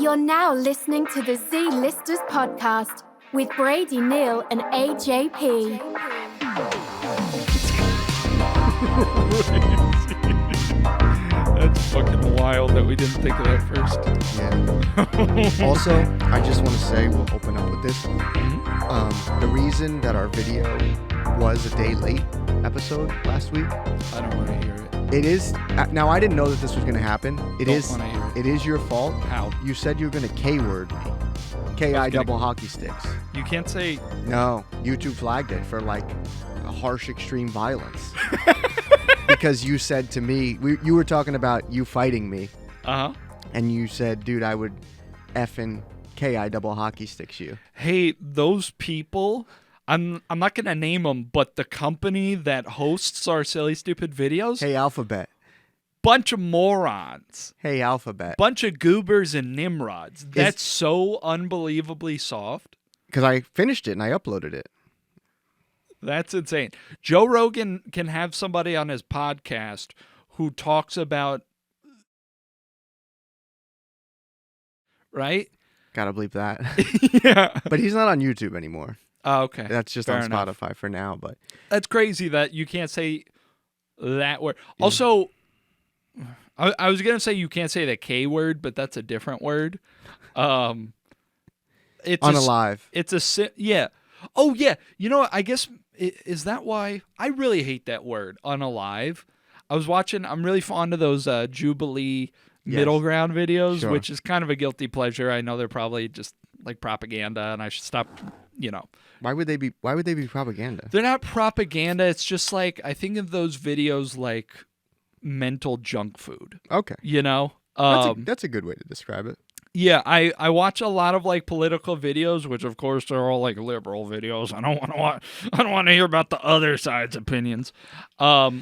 You're now listening to the Z-Listers podcast with Brady, Neil, and AJP. That's fucking wild that we didn't think of that first. Yeah. Also, I just want to say, we'll open up with this. The reason that our video was a day late episode last week. I don't want to hear it. It is. Now, I didn't know that this was going to happen. It Don't wanna hear it. It is your fault. How? You said you were going to K-word me. K-I double hockey sticks. You can't say... No, YouTube flagged it for like a harsh extreme violence. Because you said to me, you were talking about you fighting me. Uh-huh. And you said, dude, I would effing K-I double hockey sticks you. Hey, those people... I'm not going to name them, but the company that hosts our silly, stupid videos... Hey, Alphabet. Bunch of morons. Hey, Alphabet. Bunch of goobers and nimrods. That's so unbelievably soft. Because I finished it and I uploaded it. That's insane. Joe Rogan can have somebody on his podcast who talks about... Right? Gotta bleep that. Yeah. But he's not on YouTube anymore. Oh, okay. That's just Fair on enough. Spotify for now. But That's crazy that you can't say that word. Yeah. Also, I was going to say you can't say the K word, but that's a different word. It's unalive. Yeah. Oh, yeah. You know what? I guess, is that why? I really hate that word, unalive. I'm really fond of those Jubilee middle ground videos, Sure. which is kind of a guilty pleasure. I know they're probably just like propaganda, and I should stop, Why would they be propaganda? They're not propaganda. It's just like, I think of those videos like mental junk food. Okay. That's a good way to describe it. Yeah, I watch a lot of like political videos, which of course are all like liberal videos. I don't want to hear about the other side's opinions,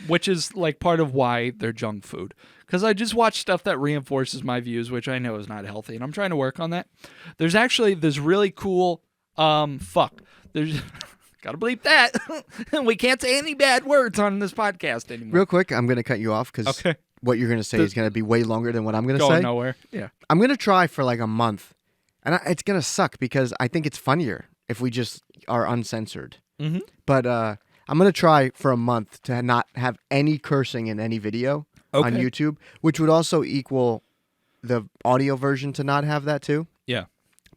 which is like part of why they're junk food. Because I just watch stuff that reinforces my views, which I know is not healthy, and I'm trying to work on that. There's actually this really cool There's gotta bleep that. We can't say any bad words on this podcast anymore. Real quick, I'm gonna cut you off because what you're gonna say is gonna be way longer than what I'm gonna say. Going nowhere. Yeah. I'm gonna try for like a month, and it's gonna suck because I think it's funnier if we just are uncensored. Mm-hmm. But I'm gonna try for a month to not have any cursing in any video on YouTube, which would also equal the audio version to not have that too. Yeah.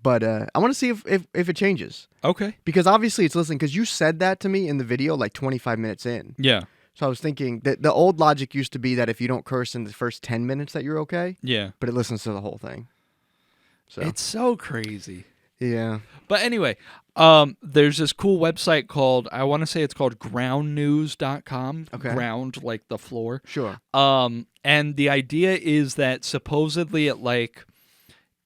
But I want to see if it changes. Okay. Because obviously it's listening, because you said that to me in the video like 25 minutes in. Yeah. So I was thinking that the old logic used to be that if you don't curse in the first 10 minutes that you're okay. Yeah. But it listens to the whole thing. So It's so crazy. Yeah. But anyway, there's this cool website called, I want to say it's called groundnews.com. Okay. Ground, like the floor. Sure. And the idea is that supposedly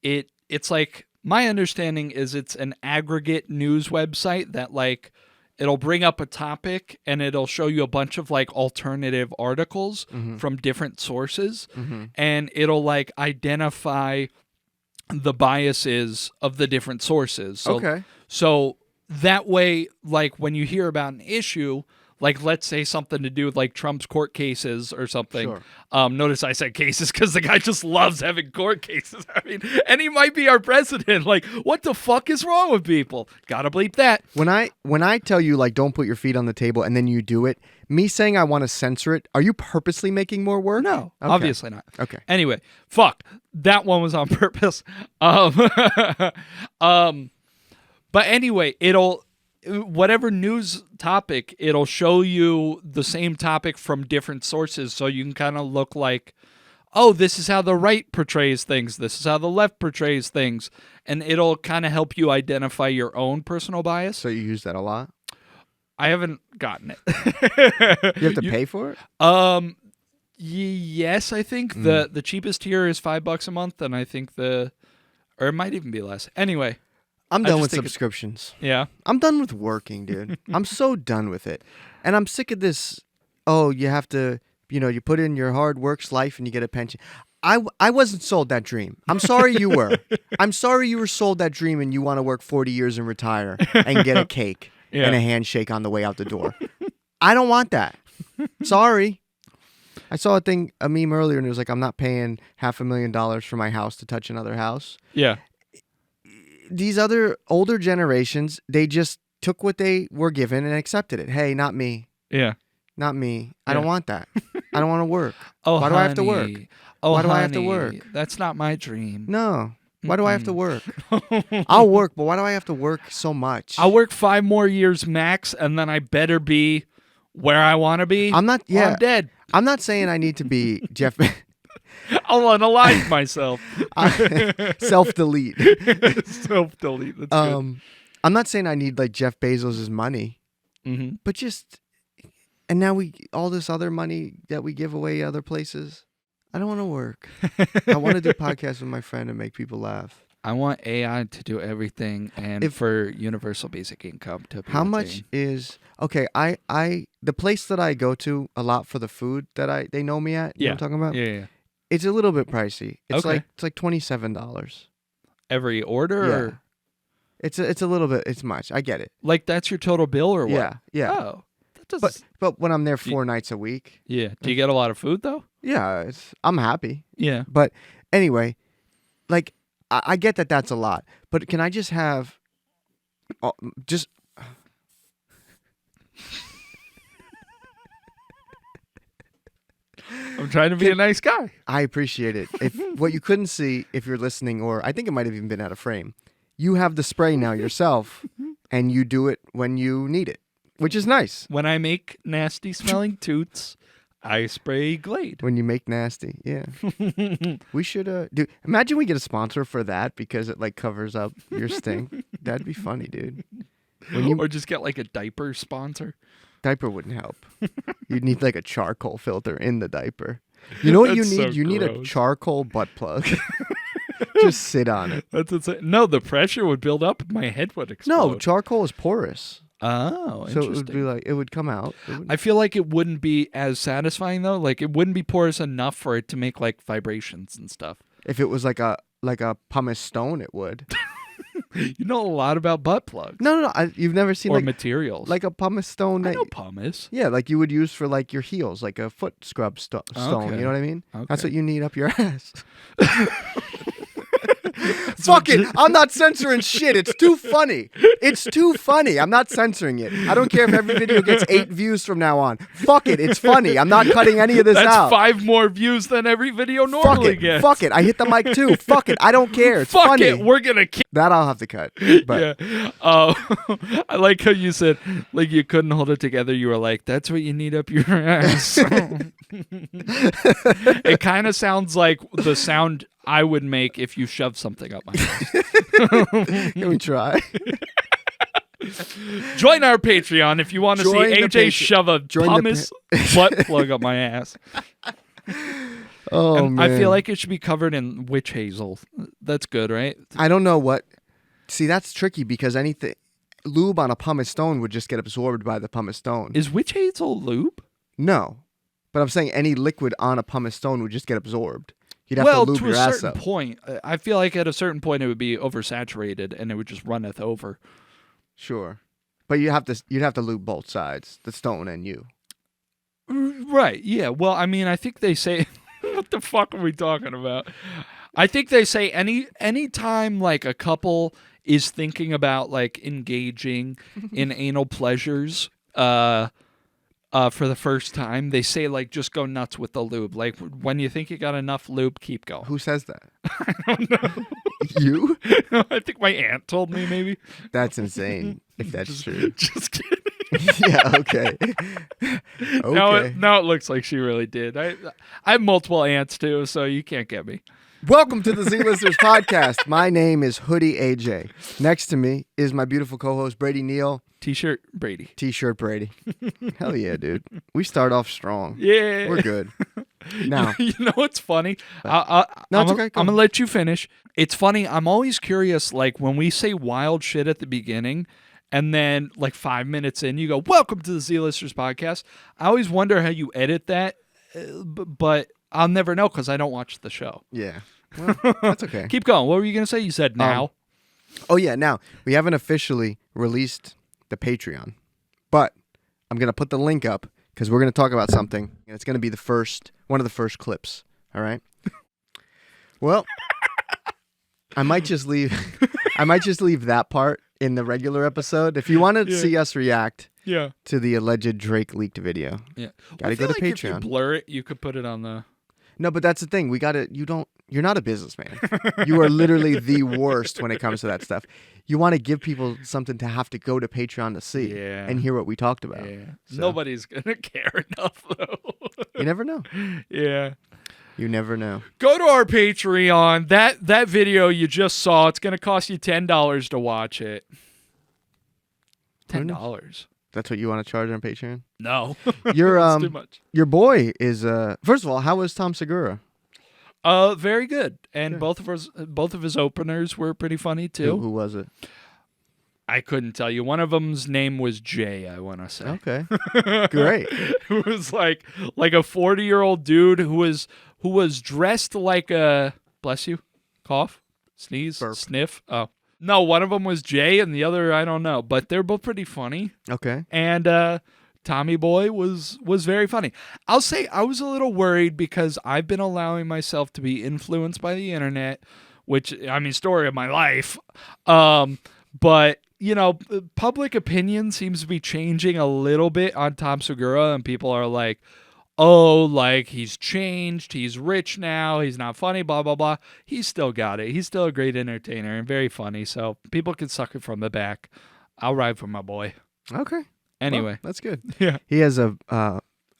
it's like, my understanding is it's an aggregate news website that like it'll bring up a topic and it'll show you a bunch of like alternative articles from different sources, and it'll like identify the biases of the different sources. So that way, like when you hear about an issue, like let's say something to do with like Trump's court cases or something. Sure. Notice I said cases because the guy just loves having court cases. I mean, and he might be our president. Like, what the fuck is wrong with people? Gotta bleep that. When I tell you like don't put your feet on the table and then you do it, me saying I want to censor it, are you purposely making more work? No, Okay. obviously not. Okay. Anyway, fuck. That one was on purpose. But anyway, whatever news topic, it'll show you the same topic from different sources, so you can kind of look like, oh, this is how the right portrays things, this is how the left portrays things, and it'll kind of help you identify your own personal bias. So you use that a lot? I haven't gotten it. You have to pay for it? Yes, I think the cheapest tier is $5 a month, and I think or it might even be less. Anyway. I'm done with subscriptions. Yeah. I'm done with working, dude. I'm so done with it. And I'm sick of this, you have to, you put in your hard work's life and you get a pension. I wasn't sold that dream. I'm sorry you were. I'm sorry you were sold that dream and you want to work 40 years and retire and get a cake and a handshake on the way out the door. I don't want that. Sorry. I saw a meme earlier, and it was like, I'm not paying $500,000 for my house to touch another house. Yeah. These other older generations, they just took what they were given and accepted it. Hey, not me. Yeah. Not me. I Yeah. don't want that. I don't want to work. Oh, Why do I have to work? honey. Oh, Why do I have to honey, work? That's not my dream. No. Why do I have to work? I'll work, but why do I have to work so much? I'll work 5 more years max, and then I better be where I want to be. I'm not. or Yeah. I'm dead. I'm not saying I need to be Jeff. I'll unalive myself. Self-delete. Self-delete. That's good. I'm not saying I need like Jeff Bezos' money, but just, and now all this other money that we give away other places. I don't want to work. I want to do podcasts with my friend and make people laugh. I want AI to do everything, and for universal basic income to be how a much thing. is okay? The place that I go to a lot for the food that they know me at. You know what I'm talking about? Yeah. It's a little bit pricey. It's Okay. like $27. Every order? Yeah. Or, It's a little bit. It's much. I get it. like, that's your total bill or what? Yeah. Yeah. Oh. That doesn't... But when I'm there 4 nights a week. Yeah. Do you get a lot of food, though? Yeah, I'm happy. Yeah. But anyway, like I get that that's a lot, but can I just have just I'm trying to be a nice guy. I appreciate it. If what you couldn't see if you're listening, or I think it might have even been out of frame, you have the spray now yourself, and you do it when you need it, which is nice. When I make nasty smelling toots, I spray Glade. When you make nasty, yeah. We should dude. Imagine we get a sponsor for that because it like covers up your stink. That'd be funny, dude. Or just get like a diaper sponsor. Diaper wouldn't help. You'd need like a charcoal filter in the diaper. You know what you That's need? so You need a gross. charcoal butt plug. Just sit on it. That's insane. No, the pressure would build up. My head would explode. No, charcoal is porous. Oh, So interesting. it would be like, it would come out. I feel like it wouldn't be as satisfying though. Like it wouldn't be porous enough for it to make like vibrations and stuff. If it was like a pumice stone, it would. You know a lot about butt plugs. No. You've never seen Or like, materials. like a pumice stone I that know pumice. yeah, like you would use for like your heels, like a foot scrub stone. Okay. You know what I mean? That's Okay. what you need up your ass. Fuck it. I'm not censoring shit. It's too funny. It's too funny. I'm not censoring it. I don't care if every video gets 8 views from now on. Fuck it. It's funny. I'm not cutting any of this That's out. 5 more views than every video Fuck normally it. gets. Fuck it. I hit the mic too. Fuck it. I don't care. It's Fuck funny. it. We're gonna kill. That I'll have to cut. But Yeah. I like how you said like you couldn't hold it together. You were like, "That's what you need up your ass." It kind of sounds like the sound I would make if you shoved something up my ass. can we try? Join our Patreon if you want to see Join the AJ shove a Join the pumice butt plug up my ass. Oh And man. I feel like it should be covered in witch hazel. That's good, right? I don't know what. See, that's tricky because anything lube on a pumice stone would just get absorbed by the pumice stone. Is witch hazel lube? No, but I'm saying any liquid on a pumice stone would just get absorbed. You'd have Well, to lube to your a ass certain up. point, I feel like at a certain point it would be oversaturated and it would just runneth over. Sure, but you'd have to lube both sides, the stone and you. Right? Yeah. Well, I mean, I think they say, what the fuck are we talking about? I think they say any time like a couple is thinking about like engaging in anal pleasures, for the first time, they say like just go nuts with the lube. Like when you think you got enough lube, keep going. Who says that? I don't know. You? I think my aunt told me maybe. That's insane. If that's true. Just kidding. Yeah. Okay. Okay. Now it looks like she really did. I have multiple aunts too, so you can't get me. Welcome to the Z-Listers podcast. My name is Hoodie AJ. Next to me is my beautiful co-host Brady Neal. T-shirt Brady. T-shirt Brady. Hell yeah, dude. We start off strong. Yeah. We're good. Now, You know what's funny? No, it's okay. Go I'm on. gonna let you finish. It's funny. I'm always curious. Like when we say wild shit at the beginning, and then like 5 minutes in, you go, "Welcome to the Z-Listers podcast." I always wonder how you edit that, but I'll never know because I don't watch the show. yeah. Well, that's okay. Keep going. What were you gonna say? You said now. Oh, yeah. Now, we haven't officially released the Patreon, but I'm going to put the link up because we're going to talk about something, and it's going to be one of the first clips. All right. Well, I might just leave that part in the regular episode. If you want to see us react to the alleged Drake leaked video, gotta go to Patreon. If you blur it, you could put it on the. No, but that's the thing. You're not a businessman. You are literally the worst when it comes to that stuff. You want to give people something to have to go to Patreon to see and hear what we talked about. Yeah. So. Nobody's gonna care enough though. You never know. Yeah. You never know. Go to our Patreon. That video you just saw, it's going to cost you $10 to watch it. $10. That's what you want to charge on Patreon? No. That's too much. Your boy is first of all, how was Tom Segura? Very good. And both of his openers were pretty funny too. Who was it? I couldn't tell you. One of them's name was Jay, I want to say. Okay. Great. Who was like a 40-year-old dude who was dressed like a, bless you, cough, sneeze, burp, sniff. Oh. No, one of them was Jay and the other, I don't know. But they're both pretty funny. Okay. And Tommy Boy was very funny. I'll say I was a little worried because I've been allowing myself to be influenced by the internet, which, I mean, story of my life. But, you know, public opinion seems to be changing a little bit on Tom Segura, and people are like, oh, like, he's changed, he's rich now, he's not funny, blah, blah, blah. He's still got it. He's still a great entertainer and very funny, so people can suck it from the back. I'll ride for my boy. Okay. Anyway. Well, that's good. Yeah. He has a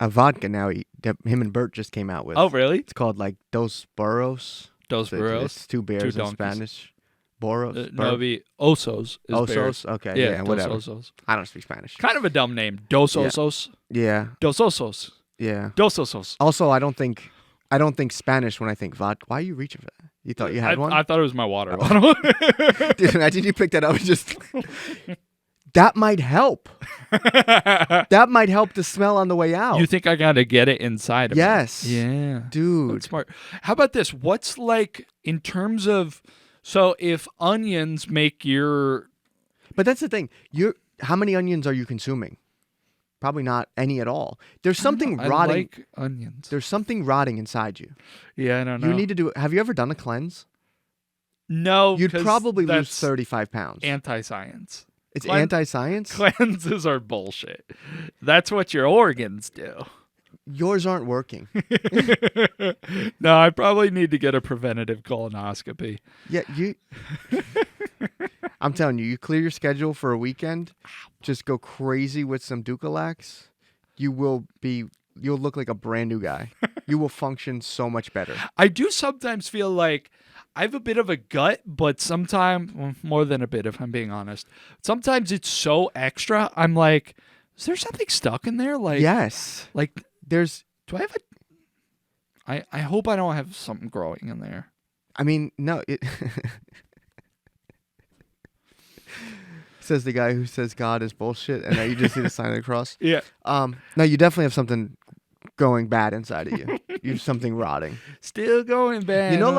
vodka now that him and Bert just came out with. Oh, really? It's called, like, Dos Burros. Dos Burros? It's two bears in Spanish. Boros? No, it'd be Osos. Osos? Bears. Okay, yeah, Dos whatever. Osos. I don't speak Spanish. Kind of a dumb name. Dos Osos. Yeah. Dos Osos. Yeah. Dos Osos. Also, I don't think Spanish when I think vodka. Why are you reaching for that? You thought you had one? I thought it was my water bottle. Dude, imagine you picked that up and just... That might help. That might help the smell on the way out. You think I got to get it inside of me? Yes. Yeah. Dude. That's smart. How about this? What's like, in terms of... So if onions make your... But that's the thing. How many onions are you consuming? Probably not any at all. There's something rotting. I like onions. There's something rotting inside you. Yeah, I don't know. You need to do it. Have you ever done a cleanse? No, You'd probably lose 35 pounds. Anti-science. It's anti-science? Cleanses are bullshit. That's what your organs do. Yours aren't working. No, I probably need to get a preventative colonoscopy. Yeah, I'm telling you, you clear your schedule for a weekend, just go crazy with some Ducalax, you'll look like a brand new guy. You will function so much better. I do sometimes feel like I have a bit of a gut, but sometimes, well, more than a bit, if I'm being honest, sometimes it's so extra. I'm like, is there something stuck in there? Like, yes. Like, do I have I hope I don't have something growing in there. I mean, no, says the guy who says God is bullshit, and now you just see the sign of the cross. Yeah. No, you definitely have something going bad inside of you. You have something rotting. Still going bad. You know,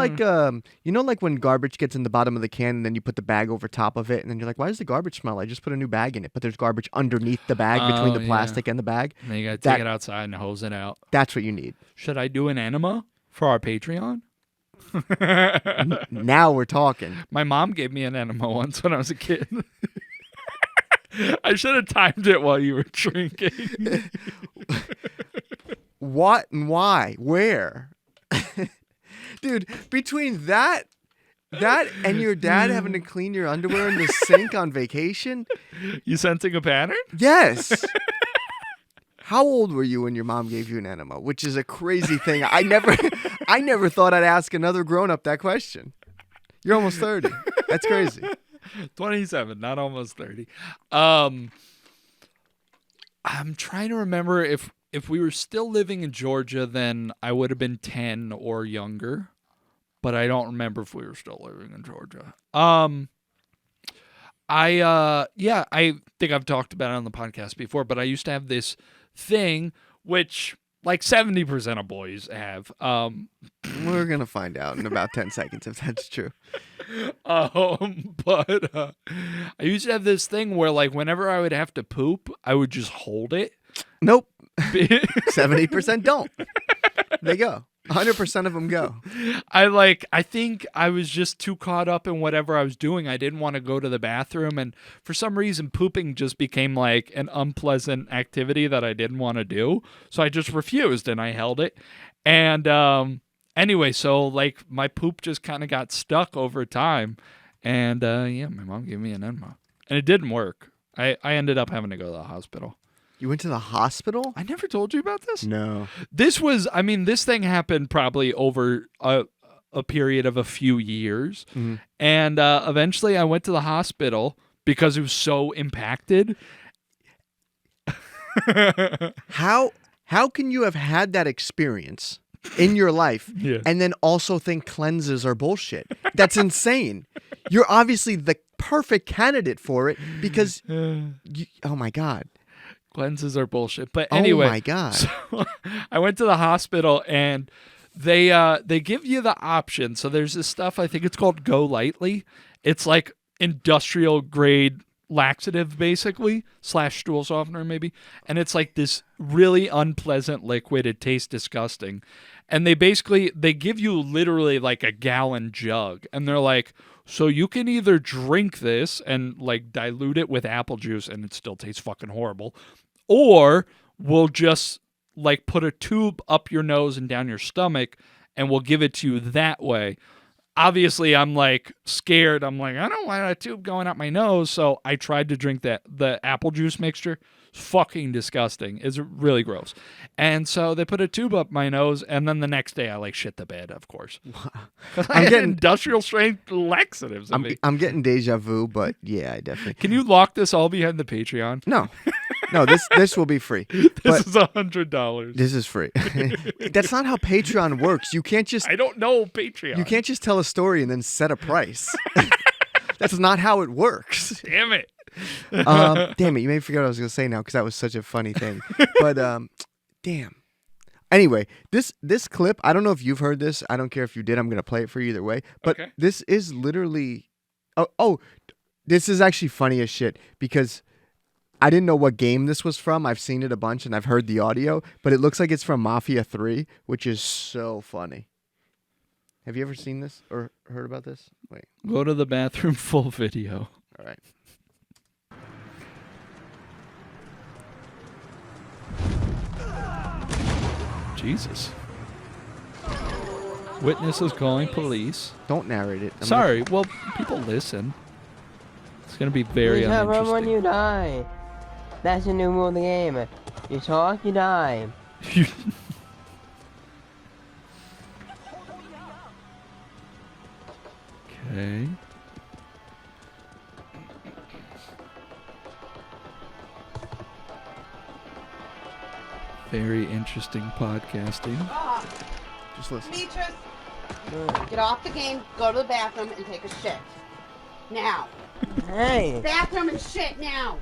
like when garbage gets in the bottom of the can, and then you put the bag over top of it, and then you're like, "Why does the garbage smell? I just put a new bag in it." But there's garbage underneath the bag, between the plastic and the bag. And then you gotta take it outside and hose it out. That's what you need. Should I do an enema for our Patreon? Now we're talking. My mom gave me an enema once when I was a kid. I should have timed it while you were drinking. What and why? Where? Dude, between that and your dad having to clean your underwear in the sink on vacation. You sensing a pattern? Yes. How old were you when your mom gave you an enema? Which is a crazy thing. I never thought I'd ask another grown-up that question. You're almost 30. That's crazy. 27, not almost 30. I'm trying to remember if we were still living in Georgia, then I would have been 10 or younger. But I don't remember if we were still living in Georgia. I think I've talked about it on the podcast before, but I used to have this thing which like 70% of boys have. We're going to find out in about 10 seconds if that's true. But I used to have this thing where like whenever I would have to poop, I would just hold it. Nope. 70% don't. They go. 100% of them go. I think I was just too caught up in whatever I was doing. I didn't want to go to the bathroom, and for some reason pooping just became like an unpleasant activity that I didn't want to do. So I just refused and I held it. And anyway, so like my poop just kind of got stuck over time. And my mom gave me an enema. And it didn't work. I ended up having to go to the hospital. You went to the hospital? I never told you about this? No. This thing happened probably over a period of a few years. Mm-hmm. And eventually I went to the hospital because it was so impacted. How can you have had that experience in your life and then also think cleanses are bullshit? That's insane. You're obviously the perfect candidate for it because, oh my God. Cleanses are bullshit. But anyway. Oh my God. So I went to the hospital and they give you the option. So there's this stuff, I think it's called Go Lightly. It's like industrial grade laxative basically / stool softener maybe. And it's like this really unpleasant liquid. It tastes disgusting. And they give you literally like a gallon jug. And they're like, so you can either drink this and like dilute it with apple juice and it still tastes fucking horrible, or we'll just like put a tube up your nose and down your stomach and we'll give it to you that way. Obviously, I'm like scared. I'm like, I don't want a tube going up my nose. So I tried to drink the apple juice mixture. It's fucking disgusting. It's really gross. And so they put a tube up my nose, and then the next day I like shit the bed, of course. I'm getting industrial strength laxatives. I'm getting deja vu, but yeah, I definitely. Can you lock this all behind the Patreon? No, this will be free. This is $100. This is free. That's not how Patreon works. You can't just. I don't know Patreon. You can't just tell a story and then set a price. That's not how it works. Damn it. Damn it. You made me forget what I was going to say now because that was such a funny thing. But damn. Anyway, this clip, I don't know if you've heard this. I don't care if you did. I'm going to play it for you either way. But This is literally. This is actually funny as shit because I didn't know what game this was from. I've seen it a bunch and I've heard the audio, but it looks like it's from Mafia 3, which is so funny. Have you ever seen this or heard about this? Wait. Go to the bathroom, full video. All right. Jesus. Witnesses calling police. Don't narrate it. Sorry. Well, people listen. It's going to be very uninteresting. Run when you die. That's the new rule of the game. You talk, you die. Okay. Very interesting podcasting. Just listen. Demetrius, get off the game, go to the bathroom, and take a shit. Now. Hey. Bathroom and shit now.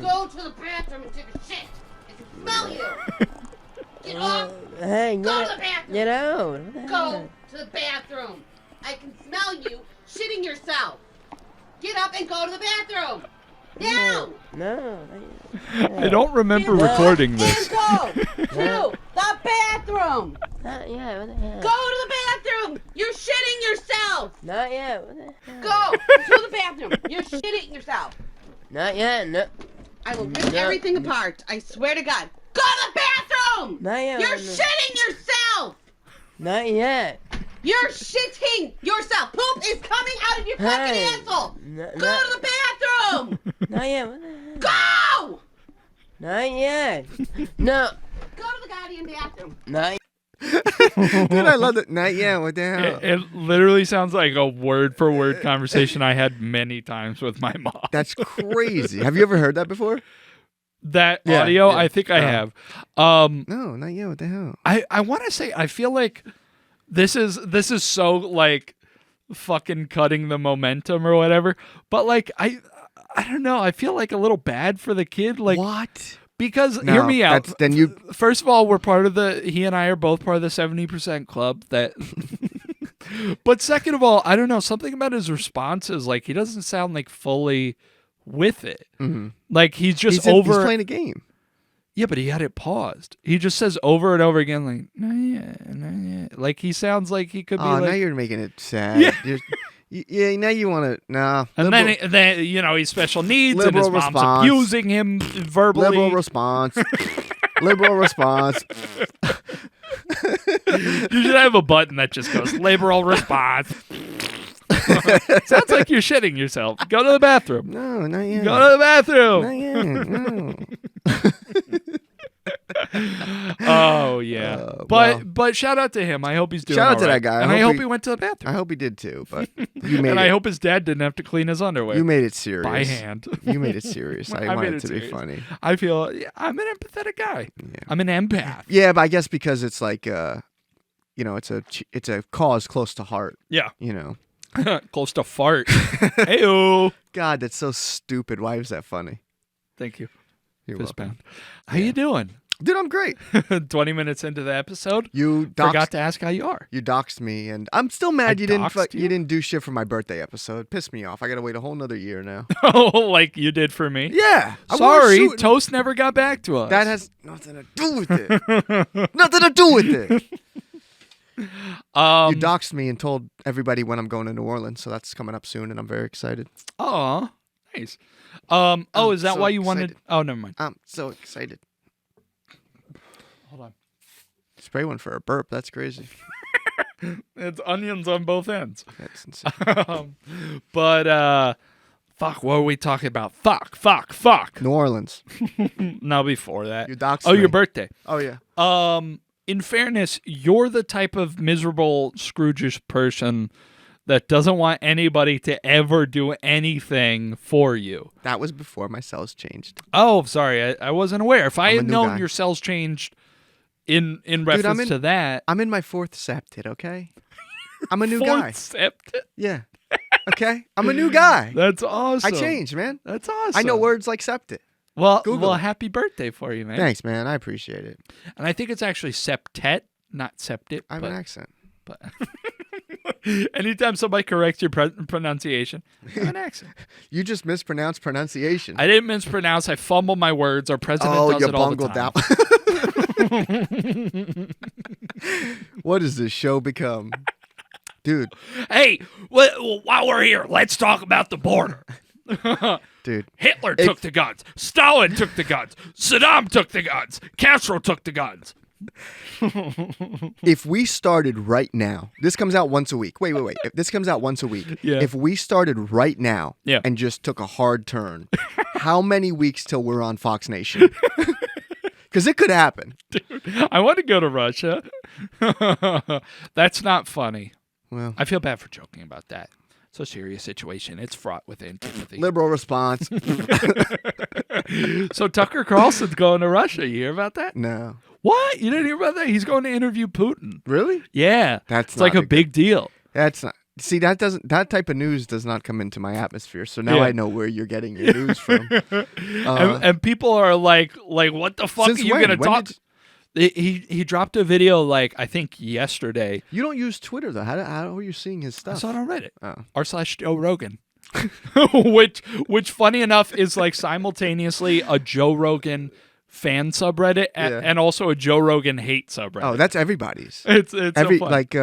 Go to the bathroom and take a shit. I can smell you. Get off. Hey, go to the bathroom. Get out. Go to the bathroom. I can smell you shitting yourself. Get up and go to the bathroom. Now. No. I don't remember recording this. And go to the bathroom. Not yet. What the hell? Go to the bathroom. You're shitting yourself. Not yet. What the hell? Go to the bathroom. You're shitting yourself. Not yet. No. I will rip everything apart. I swear to God. Go to the bathroom. Not yet. You're shitting yourself. Not yet. You're shitting yourself. Poop is coming out of your fucking asshole. Go to the bathroom. Not yet. What the hell? Go. Not yet. No. Go to the goddamn bathroom. Not yet. Dude, I love it. Not yet. What the hell? It literally sounds like a word-for-word conversation I had many times with my mom. That's crazy. Have you ever heard that before? That audio? Yeah. I think I have. No, not yet. What the hell? I want to say, I feel like this is so like fucking cutting the momentum or whatever. But like, I don't know. I feel like a little bad for the kid. Like, what? Because hear me out. Then you. First of all, he and I are both part of the 70% club. That. But second of all, I don't know, something about his responses. Like, he doesn't sound like fully with it. Mm-hmm. Like he's just he's playing a game. Yeah, but he had it paused. He just says over and over again, like, "Not yet, not yet." Like he sounds like he could be Oh, like. now you're making it sad. Yeah. Yeah, now you want to. Nah. And then he's special needs, and his Liberal mom's response. abusing him verbally. Liberal response. Liberal response. You should have a button that just goes liberal response. Sounds like you're shitting yourself. Go to the bathroom. No, not yet. Go to the bathroom. Not yet. No. Oh yeah, well. but shout out to him. I hope he's doing. Shout out to all right. that guy. And I hope he he went to the bathroom. I hope he did too, but you made And it. I hope his dad didn't have to clean his underwear. You made it serious. by hand. You made it serious. I I wanted made it it to be serious. funny. I feel I'm an empathetic guy. I'm an empath. Yeah, but I guess because it's like, it's a cause close to heart. Yeah, You know. close to fart. Heyo. God, that's so stupid. Why is that funny? Thank you. You're Fist welcome. pound. How you doing? Dude, I'm great. 20 minutes into the episode, You forgot doxed, to ask how you are. you doxed me, and I'm still mad I you didn't doxed you? you didn't do shit for my birthday episode. Pissed me off. I gotta wait a whole nother year now. Oh, like you did for me. Yeah. I was Sorry, shooting- Toast never got back to us. That has nothing to do with it. Nothing to do with it. You doxed me and told everybody when I'm going to New Orleans, so that's coming up soon, and I'm very excited. Oh, nice. Oh, is that so why you wanted? excited. Oh, never mind. I'm so excited. Hold on. Spray one for a burp. That's crazy. It's onions on both ends. That's insane. But fuck, what were we talking about? Fuck. New Orleans. No, before that. You doxed Oh, me. your birthday. Oh yeah. In fairness, you're the type of miserable Scrooge person that doesn't want anybody to ever do anything for you. That was before my cells changed. Oh, sorry, I wasn't aware. If I I'm a had new known guy. your cells changed in reference to that, I'm in my 4th septet, okay? I'm a new fourth guy. septet? Yeah. Okay? I'm a new guy. That's awesome. I changed, man. That's awesome. I know words like septet. Google Well, it. happy birthday for you, man. Thanks, man. I appreciate it. And I think it's actually septet, not septet. I have but, an accent. but anytime somebody corrects your pronunciation, I have an accent. You just mispronounced pronunciation. I didn't mispronounce. I fumble my words. Our president does you it all the bungled time. What does this show become? Dude, Hey, while we're here, let's talk about the border. dude. Hitler took the guns. Stalin took the guns. Saddam took the guns. Castro took the guns. If we started right now, this comes out once a week. Wait. If this comes out once a week. Yeah. If we started right now Yeah. and just took a hard turn, how many weeks till we're on Fox Nation? Because it could happen. I want to go to Russia. That's not funny. Well, I feel bad for joking about that. It's a serious situation. It's fraught with antipathy. liberal response. So Tucker Carlson's going to Russia. You hear about that? No. What? You didn't hear about that? He's going to interview Putin. Really? Yeah. That's it's like not a big deal. That's not. See, that type of news does not come into my atmosphere. So now Yeah. I know where you're getting your news from. And people are like, what the fuck are Since you when? gonna When talk? did- He dropped a video like I think yesterday. You don't use Twitter though. How are you seeing his I stuff? saw it on Reddit. Oh. r/Joe Rogan. which funny enough is like simultaneously a Joe Rogan fan subreddit Yeah. and also a Joe Rogan hate subreddit. Oh, that's everybody's. it's Every so fun. like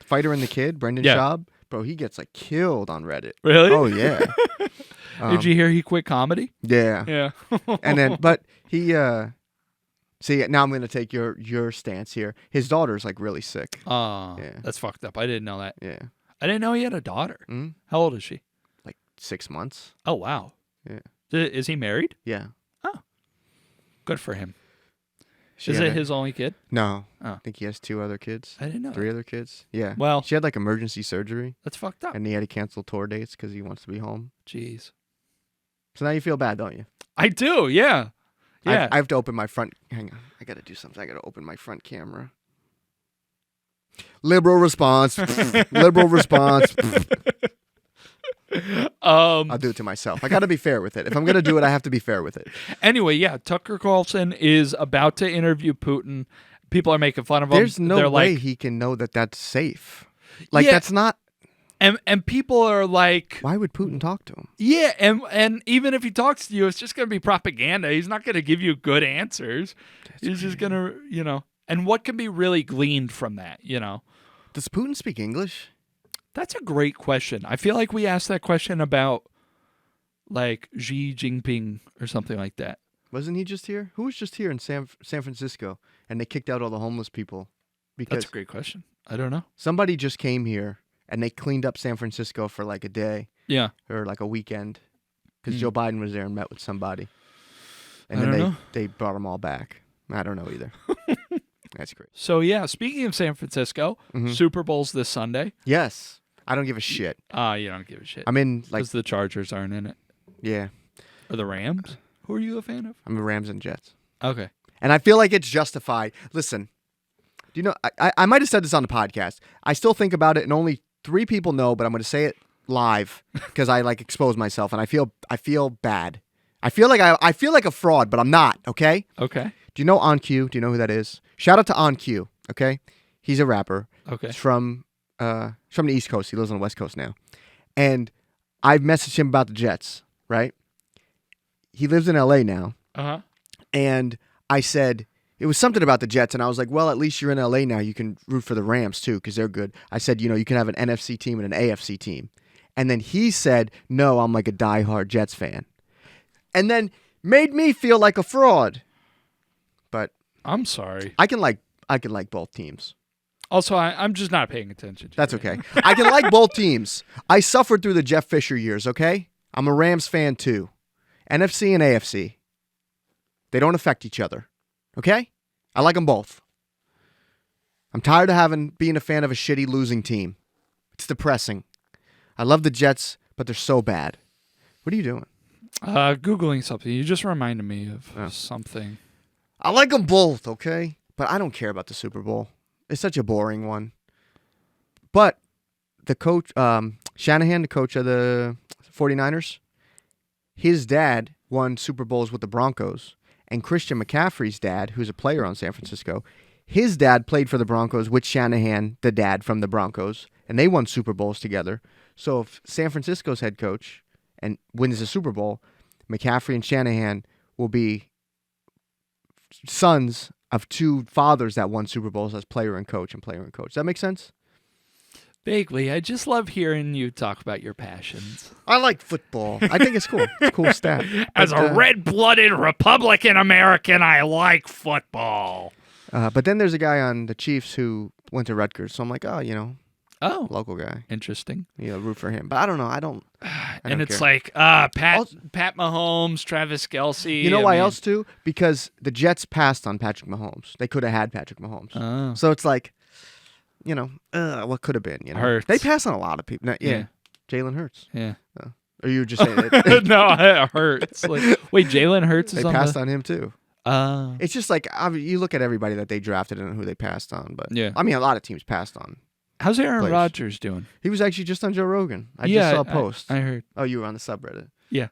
Fighter and the Kid, Brendan Yeah. Schaub, bro, he gets like killed on Reddit. Really? Oh yeah. Did you hear he quit comedy? Yeah. Yeah. And then, but he see now I'm gonna take your stance here. His daughter's like really sick. Oh, Yeah. that's fucked up. I didn't know that. Yeah. I didn't know he had a daughter. Mm? How old is she? Like 6 months. Oh wow. Yeah. Is he married? Yeah. Good for him. She Is had it a- his only kid? No. Oh. I think he has 2 other kids. I didn't know. 3 other kids. Yeah. Well, She had like emergency surgery, that's fucked up. and he had to cancel tour dates because he wants to be home. Jeez. So now you feel bad, don't you? I do. Yeah. Yeah. I have to open my front. Hang on. I got to do something. I got to open my front camera. Liberal response. Liberal response. I'll do it to myself. I got to be fair with it. If I'm going to do it, I have to be fair with it. Anyway, yeah, Tucker Carlson is about to interview Putin. People are making fun of him. There's no They're way like, he can know that that's safe. Like, Yeah. that's not. And people are like, Why would Putin talk to him? yeah, and even if he talks to you, it's just going to be propaganda. He's not going to give you good answers. He's just going to, and what can be really gleaned from that, Does Putin speak English? That's a great question. I feel like we asked that question about like Xi Jinping or something like that. Wasn't he just here? Who was just here in San Francisco and they kicked out all the homeless people? Because That's a great question. I don't know. somebody just came here and they cleaned up San Francisco for like a day Yeah. or like a weekend because Joe Biden was there and met with somebody. And I then don't know. they brought them all back. I don't know either. That's great. So yeah, speaking of San Francisco, Super Bowl's this Sunday. Yes. I don't give a shit. You don't give a shit. I'm in like, Because the Chargers aren't in it. yeah, Or the Rams? Who are you a fan of? I'm a Rams and Jets. Okay. And I feel like it's justified. Listen, do you know, I might have said this on the podcast. I still think about it and only 3 people know, but I'm going to say it live because I like expose myself and I feel bad. I feel like a fraud, but I'm not, okay? Okay. Do you know On Q? Do you know who that is? Shout out to On Q, okay? He's a rapper. Okay. He's from the East Coast. He lives on the West Coast now. And I've messaged him about the Jets, right? He lives in LA now. Uh-huh. And I said, it was something about the Jets. And I was like, well, at least you're in LA now. You can root for the Rams too, because they're good. I said, you can have an NFC team and an AFC team. And then he said, no, I'm like a diehard Jets fan. And then made me feel like a fraud. But I'm sorry. I can like both teams. Also, I'm just not paying attention to That's you. okay. I can like both teams. I suffered through the Jeff Fisher years, okay? I'm a Rams fan too. NFC and AFC. They don't affect each other. Okay? I like them both. I'm tired of being a fan of a shitty losing team. It's depressing. I love the Jets, but they're so bad. What are you doing? Googling something. You just reminded me of Oh. something. I like them both, okay? But I don't care about the Super Bowl. It's such a boring one. But the coach, Shanahan, the coach of the 49ers, his dad won Super Bowls with the Broncos. And Christian McCaffrey's dad, who's a player on San Francisco, his dad played for the Broncos with Shanahan, the dad from the Broncos. And they won Super Bowls together. So if San Francisco's head coach and wins the Super Bowl, McCaffrey and Shanahan will be sons of 2 fathers that won Super Bowls as player and coach and player and coach. Does that make sense? Vaguely. I just love hearing you talk about your passions. I like football. I think it's cool. It's a cool stat. As But, a red-blooded Republican American, I like football. but then there's a guy on the Chiefs who went to Rutgers. So I'm like, Oh, local guy. interesting. Root for him. But I don't know. I don't And it's care. like Pat Mahomes, Travis Kelce. You know I why mean- else too? Because the Jets passed on Patrick Mahomes. They could have had Patrick Mahomes. Oh. So it's like, what could have been? Hurts. They pass on a lot of people. No, Yeah. Jalen Hurts. Yeah. Or you were just saying it. No, it hurts. Like, wait, Jalen Hurts They is on passed on him too. the... It's just like you look at everybody that they drafted and who they passed on. But Yeah. I mean, a lot of teams passed on. How's Aaron players. Rodgers doing? He was actually just on Joe Rogan. I just saw a post. I heard. Oh, you were on the subreddit. Yeah.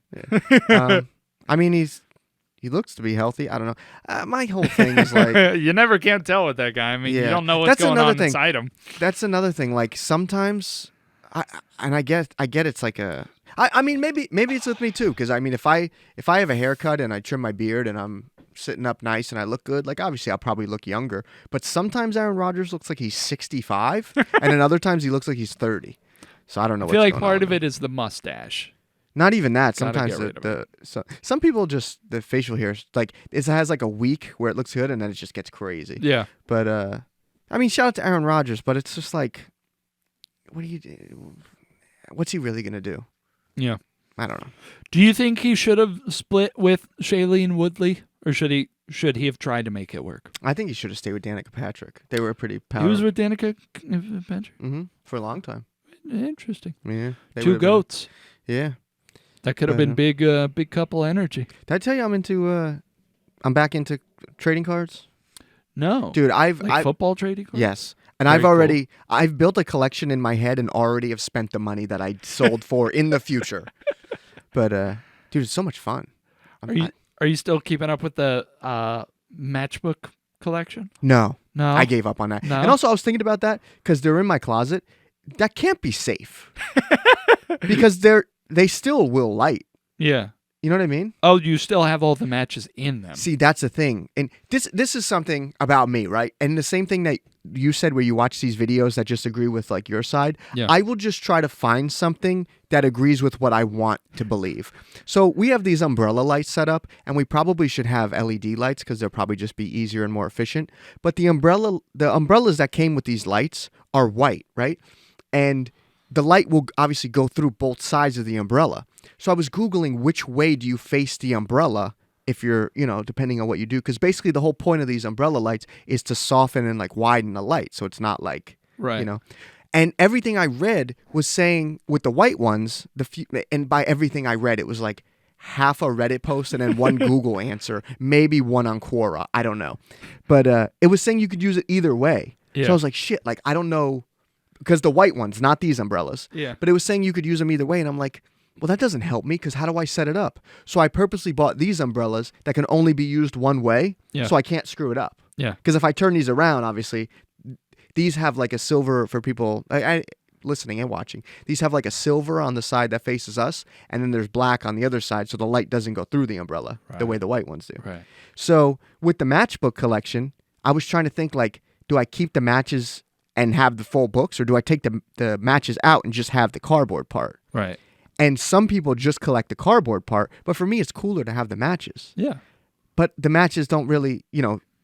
I mean, he looks to be healthy. I don't know. My whole thing is like, You never can tell with that guy. I mean, you Yeah. don't know what's That's going another on thing. inside him. that's another thing. Like sometimes, I get it's like I mean, maybe it's with me too. Because I mean, if I have a haircut and I trim my beard and I'm sitting up nice and I look good, like obviously I'll probably look younger. But sometimes Aaron Rodgers looks like he's 65, and then other times he looks like he's 30. So I don't know. I feel what's like going part on of there. it is the mustache. Not even that. Gotta Sometimes get rid of some people just the facial hair like it has like a week where it looks good and then it just gets crazy. Yeah. But I mean, shout out to Aaron Rodgers, but it's just like, what do you do? What's he really gonna do? Yeah. I don't know. Do you think he should have split with Shailene Woodley, or should he have tried to make it work? I think he should have stayed with Danica Patrick. They were pretty He powerful. was with Danica Patrick. For a long time. Interesting. Yeah. They 2 would've been- goats. Yeah. That could have But, been big couple energy. Did I tell you I'm back into trading cards? No, Dude, like I've football trading cards? yes. And Very I've built a collection in my head and already have spent the money that I sold for in the future. But dude, it's so much fun. Are you still keeping up with the matchbook collection? No. No, I gave up on that. No? And also I was thinking about that because they're in my closet that can't be safe because they still will light. Yeah. You know what I mean? Oh, you still have all the matches in them. See, that's the thing. And this is something about me, right? And the same thing that you said where you watch these videos that just agree with like your side. Yeah. I will just try to find something that agrees with what I want to believe. So we have these umbrella lights set up, and we probably should have LED lights because they'll probably just be easier and more efficient. But the umbrellas that came with these lights are white, right? And the light will obviously go through both sides of the umbrella. So I was Googling which way do you face the umbrella if you're, depending on what you do. Because basically the whole point of these umbrella lights is to soften and like widen the light. So it's not like, Right. And everything I read was saying with the white ones, and by everything I read, it was like half a Reddit post and then one Google answer, maybe one on Quora. I don't know. But it was saying you could use it either way. Yeah. So I was like, shit, like I don't know. Because the white ones, not these umbrellas. Yeah. But it was saying you could use them either way. And I'm like, well, that doesn't help me because how do I set it up? So I purposely bought these umbrellas that can only be used one way. Yeah. So I can't screw it up. Yeah. Because if I turn these around, obviously, these have like a silver for people listening and watching. These have like a silver on the side that faces us. And then there's black on the other side. So the light doesn't go through the umbrella the way the white ones do. Right. So with the matchbook collection, I was trying to think like, do I keep the matches and have the full books, or do I take the matches out and just have the cardboard part? Right. And some people just collect the cardboard part, but for me, it's cooler to have the matches. Yeah. But the matches don't really,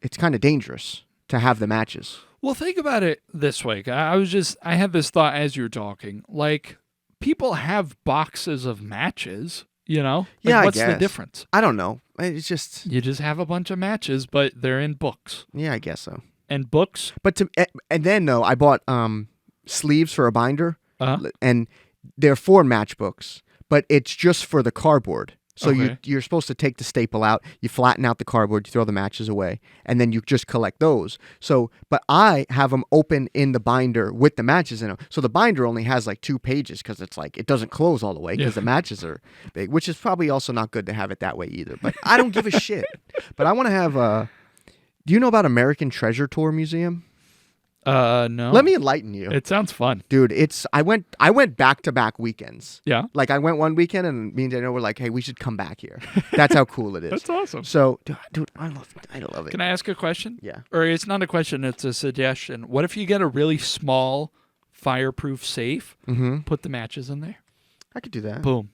it's kind of dangerous to have the matches. Well, think about it this way. I had this thought as you were talking. Like, people have boxes of matches, Like, Yeah, what's I the guess. difference? I don't know. It's just, You just have a bunch of matches, but they're in books. yeah, I guess so. And books? But and then though, I bought sleeves for a binder, Uh-huh. and they're for matchbooks, but it's just for the cardboard. So Okay. you're supposed to take the staple out, you flatten out the cardboard, you throw the matches away, and then you just collect those. So, but I have them open in the binder with the matches in them. So the binder only has like 2 pages because it's like it doesn't close all the way because the matches are big, which is probably also not good to have it that way either. But I don't give a shit. But I want to have do you know about American Treasure Tour Museum? No. Let me enlighten you. It sounds fun. Dude, I went back-to-back weekends. Yeah. Like I went one weekend and me and Daniel were like, "Hey, we should come back here." That's how cool it is. That's awesome. So, dude, I love it. Can I ask a question? Yeah. Or it's not a question, it's a suggestion. What if you get a really small fireproof safe, put the matches in there? I could do that. Boom.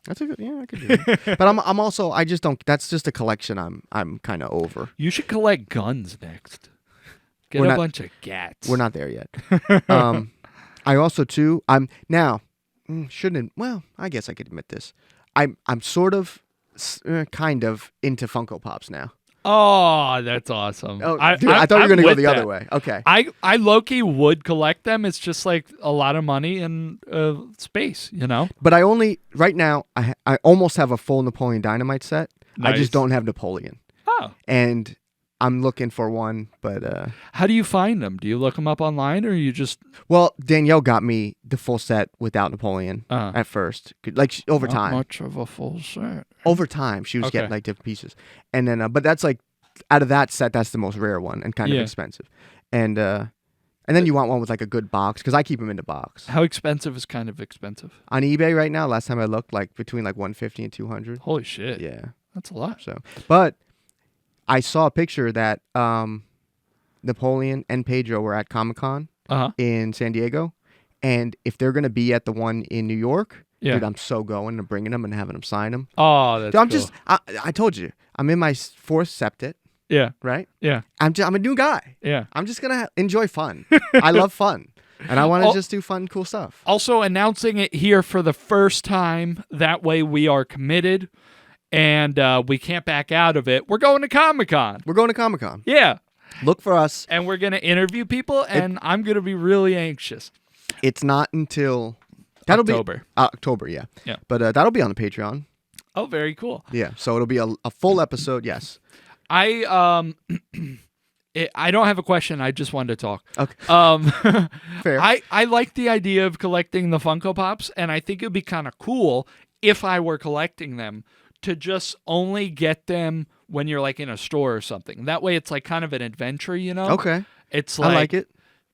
That's a good. Yeah, I could do that. But I'm also I just don't. That's just a collection. I'm kind of over. You should collect guns next. Get We're a not- bunch of gats. We're not there yet. I also too. I'm now. Shouldn't. Well, I guess I could admit this. I'm sort of, kind of into Funko Pops now. Oh, that's awesome. Oh, dude, I thought you were gonna go the other way. Okay. I low-key would collect them. It's just like a lot of money and space, But I only right now I almost have a full Napoleon Dynamite set. I Nice. just don't have Napoleon, Oh. and I'm looking for one. But How do you find them? Do you look them up online or you just... well, Danielle got me the full set without Napoleon Uh-huh. at first, like over Not time. much of a full set. Over time, she was Okay. getting like different pieces, and then but that's like out of that set, that's the most rare one and kind Yeah. of expensive, and then you want one with like a good box because I keep them in the box. How expensive is kind of expensive? On eBay right now, last time I looked, like between like 150 and 200. Holy shit. Yeah. That's a lot. So, but I saw a picture that Napoleon and Pedro were at Comic-Con Uh-huh. in San Diego, and if they're gonna be at the one in New York, Yeah. dude, I'm so going and bringing them and having them sign them. Oh, that's Dude, I'm cool. just, I told you, I'm in my 4th septet, Yeah. right? Yeah. I'm a new guy. Yeah. I'm just gonna enjoy fun. I love fun, and I want to Oh. just do fun, cool stuff. Also announcing it here for the first time. That way we are committed and we can't back out of it. We're going to Comic-Con. We're going to Comic-Con. Yeah. Look for us. And we're going to interview people and I'm going to be really anxious. It's not until October. Be October, yeah. Yeah. But that'll be on the Patreon. Oh, very cool. Yeah. So it'll be a full episode. Yes. I don't have a question. I just wanted to talk. Okay. Fair. I like the idea of collecting the Funko Pops, and I think it'd be kind of cool if I were collecting them to just only get them when you're like in a store or something. That way, it's like kind of an adventure, Okay. It's I like it.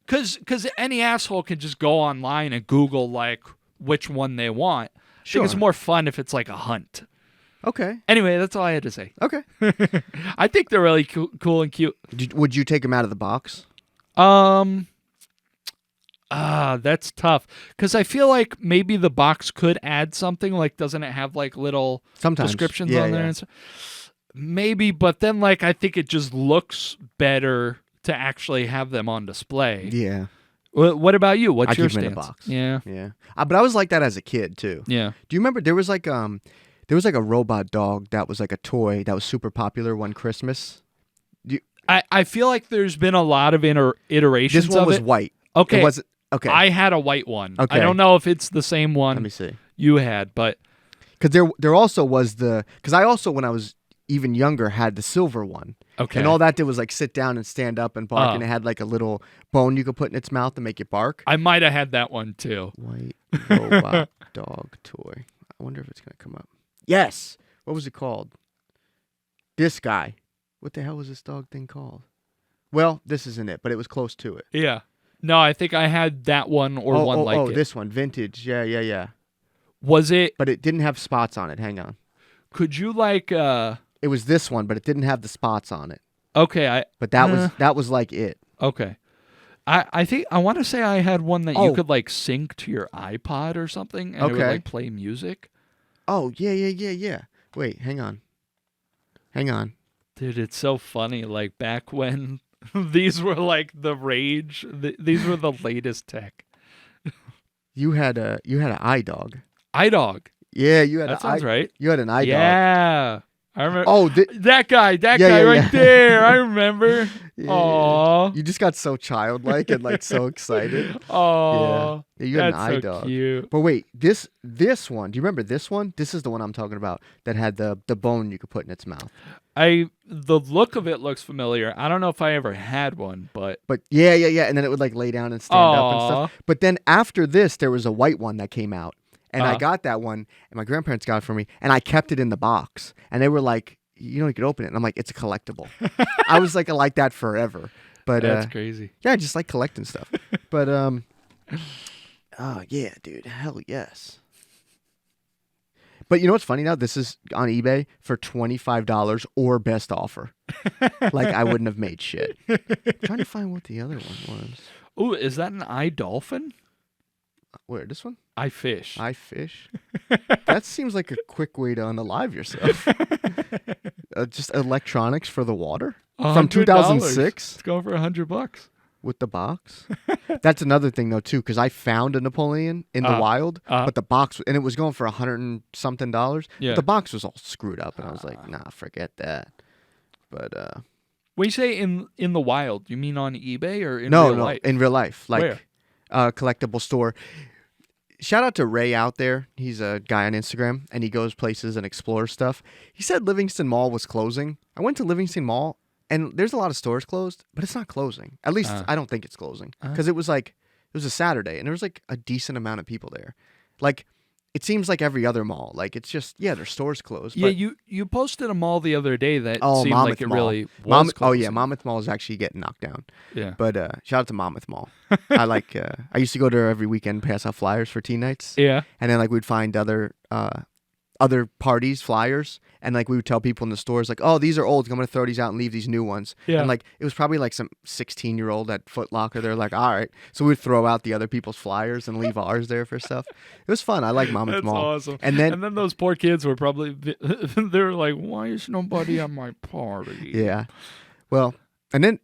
Because any asshole can just go online and Google like which one they want. I Sure. think it's more fun if it's like a hunt. Okay. Anyway, that's all I had to say. Okay. I think they're really cool and cute. Would you take them out of the box? That's tough because I feel like maybe the box could add something. Like, doesn't it have like little Sometimes. descriptions Yeah, on there? yeah. And maybe, but then like I think it just looks better to actually have them on display. Yeah. What about you? What's I'd your keep 'em in a stance? box. Yeah, Yeah. But I was like that as a kid too. yeah. Do you remember there was like a robot dog that was like a toy that was super popular one Christmas? I feel like there's been a lot of iterations. This one of was it. white. Okay, It wasn't okay. I had a white one. Okay. I don't know if it's the same one Let me see. you had, but Because there also was because I also when I was even younger had the silver one. okay. And all that did was like sit down and stand up and bark, Oh. and it had like a little bone you could put in its mouth to make it bark. I might have had that one too. White robot dog toy. I wonder if it's gonna come up. Yes. What was it called? This guy. What the hell was this dog thing called? Well, this isn't it, but it was close to it. Yeah. No, I think I had that one or one like it. This one, vintage. Yeah. Was it? But it didn't have spots on it. Hang on. Could you like? It was this one, but it didn't have the spots on it. Okay, But that was like it. okay. I think I want to say I had one that you Oh. could like sync to your iPod or something, and it would Okay. like play music. Oh yeah. Wait, hang on. Dude, it's so funny. Like back when these were like the rage. These were the latest tech. You had an iDog. iDog. Yeah, you had That sounds right. You had an iDog. Yeah, I remember. Oh, that guy Yeah, right yeah. there. I remember. yeah. Aww. You just got so childlike and like so excited. Aww. Yeah, you had That's an so iDog. cute. But wait, this one. Do you remember this one? This is the one I'm talking about that had the bone you could put in its mouth. The look of it looks familiar. I don't know if I ever had one, but But yeah, and then it would like lay down and stand up and Aw. stuff. But then after this, there was a white one that came out, and I Uh-huh. got that one, and my grandparents got it for me, and I kept it in the box, and they were like, you could open it, and I'm like, it's a collectible. I was like that forever. But that's crazy. yeah, I just like collecting stuff. But oh yeah, dude, hell yes. But you know what's funny now? This is on eBay for $25 or best offer. Like I wouldn't have made shit. I'm trying to find what the other one was. Oh, is that an iDolphin? Where, this one? I fish. I fish. That seems like a quick way to unalive yourself. Just electronics for the water from $100. 2006 It's going for $100. with the box. That's another thing though too, because I found a Napoleon in the wild, but the box and it was going for $100 and something. Yeah. But the box was all screwed up, and I was like, nah, forget that. But When you say in the wild, you mean on eBay or in no, real life? in real life, like Where? Collectible store. Shout out to Ray out there. He's a guy on Instagram, and he goes places and explores stuff. He said Livingston Mall was closing. I went to Livingston Mall, and there's a lot of stores closed, but it's not closing. At least I don't think it's closing, because it was a Saturday, and there was like a decent amount of people there. Like, it seems like every other mall. Like, it's just, their stores closed. Yeah, but, you posted a mall the other day that seemed Monmouth like it Mall. really was closing. Monmouth Mall is actually getting knocked down. Yeah. But shout out to Monmouth Mall. I like. I used to go there every weekend, pass out flyers for teen nights. Yeah. And then like we'd find other parties flyers, and like we would tell people in the stores like, oh, these are old, I'm gonna throw these out and leave these new ones. Yeah. And like it was probably like some 16-year-old at Foot Locker. They're like, all right. So we'd throw out the other people's flyers and leave ours there for stuff. It was fun. I like Monmouth That's Mall. awesome. And then those poor kids were probably they were like, why is nobody at my party? yeah. Well, and then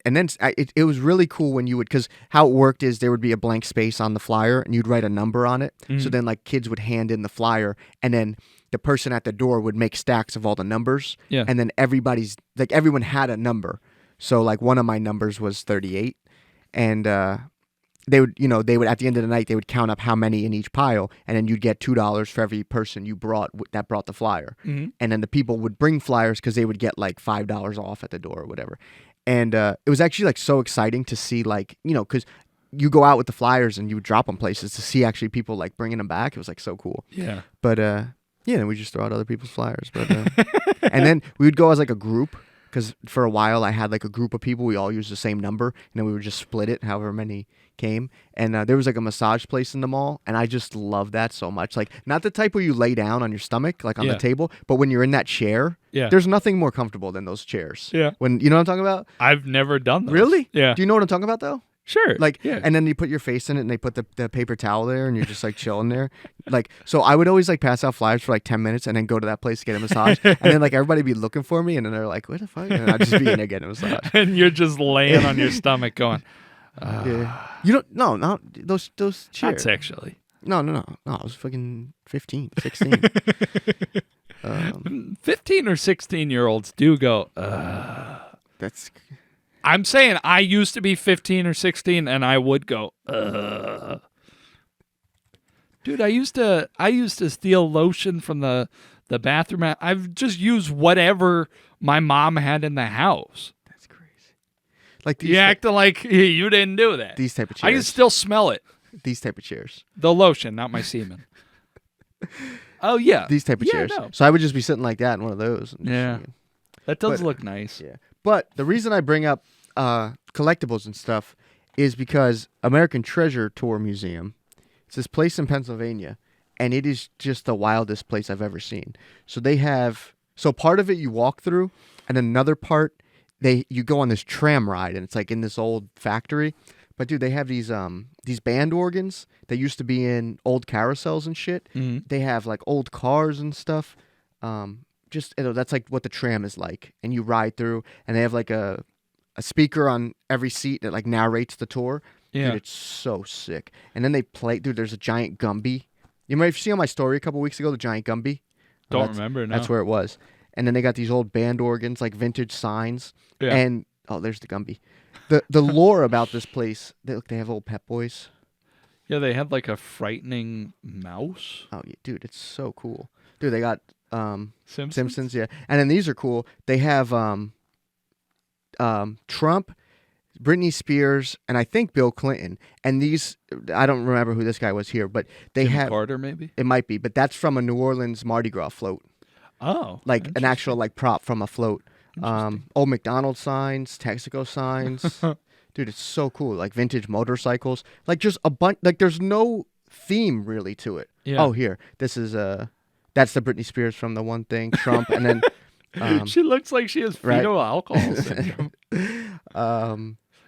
it was really cool when you would, because how it worked is there would be a blank space on the flyer and you'd write a number on it. So then like kids would hand in the flyer, and then the person at the door would make stacks of all the numbers. Yeah. And then everyone had a number. So like one of my numbers was 38, and they would at the end of the night they would count up how many in each pile, and then you'd get $2 for every person you brought that brought the flyer. Mm-hmm. And then the people would bring flyers because they would get like $5 off at the door or whatever. And it was actually like so exciting to see, like, because you go out with the flyers and you would drop them places, to see actually people like bringing them back. It was like so cool. Yeah. But then we just throw out other people's flyers. But and then we would go as like a group. because for a while I had like a group of people. We all used the same number, and then we would just split it, however many came. And there was like a massage place in the mall, and I just love that so much. Like, not the type where you lay down on your stomach, like on the table, but when you're in that chair, there's nothing more comfortable than those chairs. Yeah. When you know what I'm talking about? I've never done those. Really? Yeah. Do you know what I'm talking about though? Sure. Like, yeah. and then you put your face in it, and they put the paper towel there, and you're just like chilling there. Like, so I would always like pass out flyers for like 10 minutes, and then go to that place to get a massage, and then like everybody be looking for me, and then they're like, "What the fuck?" And I'd just be in there getting a massage. And you're just laying on your stomach, going, Yeah. You don't no those chairs. not sexually. No. I was fucking 15, 16. 15 or 16-year-olds do go, That's I'm saying I used to be 15 or 16, and I would go, Dude, I used to steal lotion from the bathroom. I've just used whatever my mom had in the house. that's crazy. Like these You acting like you didn't do that. these type of I can chairs. still smell it. These type of chairs. The lotion, not my semen. Oh, yeah. These type of Yeah, chairs. no. So I would just be sitting like that in one of those. and just Yeah. fucking- That does But- look nice. Yeah. But the reason I bring up collectibles and stuff is because American Treasure Tour Museum, it's this place in Pennsylvania, and it is just the wildest place I've ever seen. So they have, so part of it you walk through, and another part you go on this tram ride, and it's like in this old factory. But dude, they have these band organs that used to be in old carousels and shit. Mhm. They have like old cars and stuff. Just that's like what the tram is like, and you ride through, and they have like a speaker on every seat that like narrates the tour. Yeah. Dude, it's so sick. And then they play, dude. There's a giant Gumby. You might have seen on my story a couple weeks ago the giant Gumby. Don't That's- remember now. That's where it was. And then they got these old band organs, like vintage signs. Yeah. And oh, there's the Gumby. The lore about this place. They have old Pep Boys. Yeah, they had like a frightening mouse. Oh yeah, dude, it's so cool. Dude, they got Simpsons? Simpsons, yeah. And then these are cool. They have Trump, Britney Spears, and I think Bill Clinton. And these, I don't remember who this guy was here, but they Jimmy have. Carter, maybe? It might be, but that's from a New Orleans Mardi Gras float, Oh. like an actual like prop from a float. Old McDonald's signs, Texaco signs. Dude, it's so cool. Like vintage motorcycles, like just a bunch. Like there's no theme really to it. Yeah. Oh, here, this is that's the Britney Spears from the one thing, Trump, and then She looks like she has right. fetal alcohol syndrome.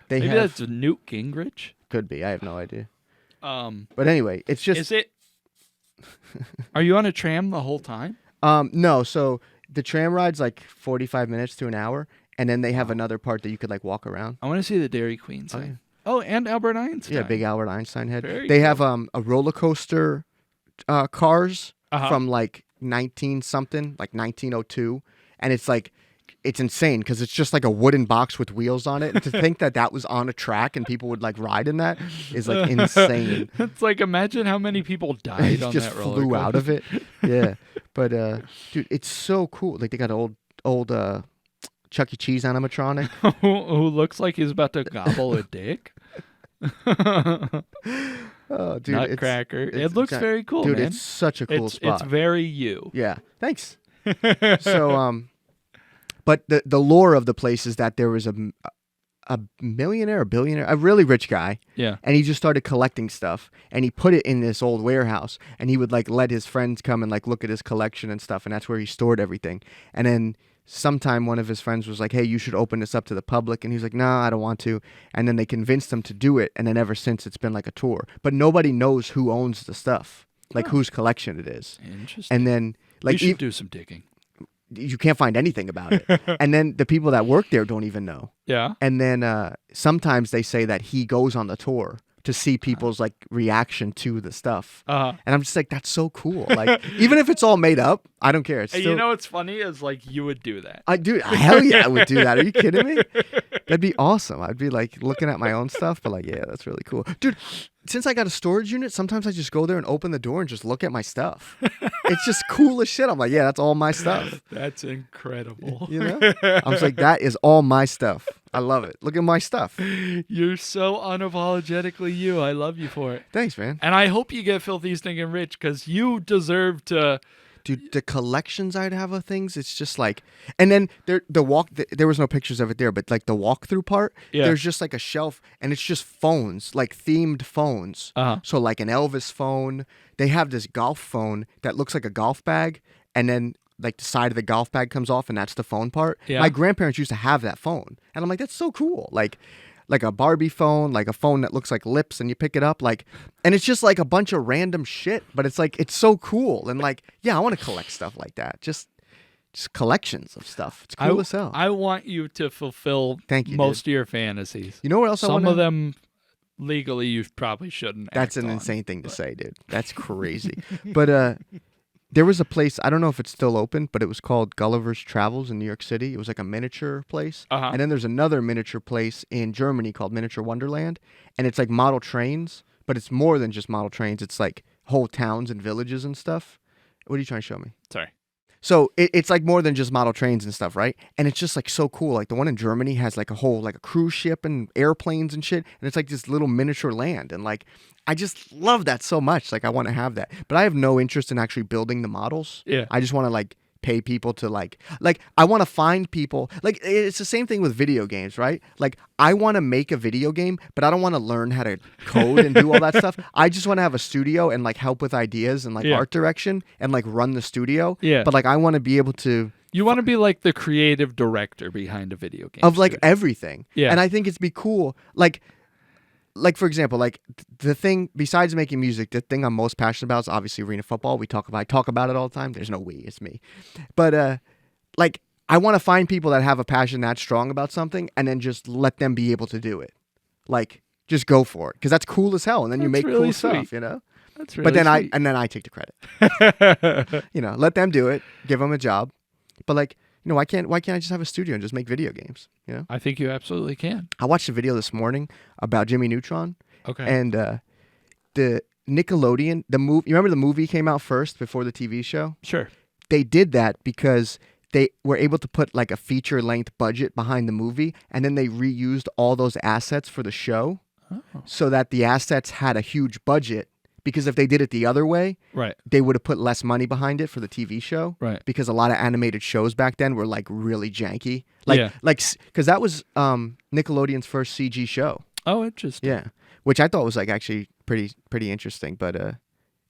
they Maybe have that's Newt Gingrich. could be. I have no idea. Um, But anyway, it's just is it? Are you on a tram the whole time? no. So the tram ride's like 45 minutes to an hour, and then they have another part that you could like walk around. I want to see the Dairy Queen sign. Oh, and Albert Einstein. Yeah, big Albert Einstein head. Very They have a roller coaster cars Uh-huh. from like 19 something, like 1902, and it's like it's insane because it's just like a wooden box with wheels on it. And to think that was on a track and people would like ride in that is like insane. It's like, imagine how many people died It on just that roller flew out of coaster. it. Yeah, but dude, it's so cool. Like they got an old Chuck E. Cheese animatronic. who looks like he's about to gobble a dick. Oh, dude, Nutcracker. it's It looks gi- very cool, dude. man. It's such a cool it's spot. very you. Yeah, thanks. So, but the lore of the place is that there was a millionaire, a billionaire, a really rich guy, Yeah. and he just started collecting stuff, and he put it in this old warehouse, and he would like let his friends come and like look at his collection and stuff, and that's where he stored everything. And then sometime one of his friends was like, "Hey, you should open this up to the public," and he's like, "No, I don't want to." And then they convinced him to do it, and then ever since it's been like a tour, but nobody knows who owns the stuff, like whose collection it is. Interesting. And then you like should do some digging. you can't find anything about it. And then the people that work there don't even know. Yeah. And then sometimes they say that he goes on the tour to see people's like reaction to the stuff. Uh-huh. And I'm just like, that's so cool. Like, even if it's all made up, I don't care. It's Hey, still, you know what's funny is like you would do that. hell yeah, I would do that. Are you kidding me? That'd be awesome. I'd be like looking at my own stuff, but like, yeah, that's really cool. Dude, since I got a storage unit, sometimes I just go there and open the door and just look at my stuff. It's just cool as shit. I'm like, yeah, that's all my stuff. That's incredible. You know? I was like, that is all my stuff. I love it. Look at my stuff. You're so unapologetically you. I love you for it. Thanks, man. And I hope you get Filthy Stinking Rich because you deserve to Dude, the collections I'd have of things, it's just like, and then there was no pictures of it there, but like the walkthrough part, there's just like a shelf, and it's just phones, like themed phones. So like an Elvis phone. They have this golf phone that looks like a golf bag, and then like the side of the golf bag comes off, and that's the phone part. Yeah. My grandparents used to have that phone, and I'm like, that's so cool. Like a Barbie phone, like a phone that looks like lips, and you pick it up, like, and it's just like a bunch of random shit, but it's like, it's so cool. And like, yeah, I want to collect stuff like that. Just collections of stuff. It's cool as hell. I want you to fulfill most of your fantasies. You know what else I want? Some of them legally you probably shouldn't. That's an insane thing to say, dude. That's crazy. But there was a place, I don't know if it's still open, but it was called Gulliver's Travels in New York City. It was like a miniature place. And then there's another miniature place in Germany called Miniature Wonderland. And it's like model trains, but it's more than just model trains. It's like whole towns and villages and stuff. What are you trying to show me? Sorry. So it's like more than just model trains and stuff, right? And it's just like so cool. Like the one in Germany has like a whole, like a cruise ship and airplanes and shit. And it's like this little miniature land. And like, I just love that so much. Like I want to have that. But I have no interest in actually building the models. Yeah. I just want to like pay people to like I want to find people. Like it's the same thing with video games, right? Like I want to make a video game, but I don't want to learn how to code and do all that stuff. I just want to have a studio and like help with ideas and like art direction and like run the studio. Yeah. But like I want to be able to. You want to be like the creative director behind a video game. Of like everything. Yeah. And I think it's be cool. Like for example, like the thing besides making music, the thing I'm most passionate about is obviously arena football. I talk about it all the time. There's no we, it's me. But like I want to find people that have a passion that strong about something, and then just let them be able to do it. Like just go for it, because that's cool as hell, and then you make really cool sweet. stuff, you know. That's really but then sweet. I take the credit. You know, let them do it, give them a job. But like, you know, why can't I just have a studio and just make video games? You know, I think you absolutely can. I watched a video this morning about Jimmy Neutron. Okay. And the Nickelodeon, the movie. You remember the movie came out first before the TV show? Sure. They did that because they were able to put like a feature-length budget behind the movie, and then they reused all those assets for the show, so that the assets had a huge budget. Because if they did it the other way, right, they would have put less money behind it for the TV show. Right. Because a lot of animated shows back then were like really janky. Because that was Nickelodeon's first CG show. Oh, interesting. Yeah, which I thought was like actually pretty interesting. But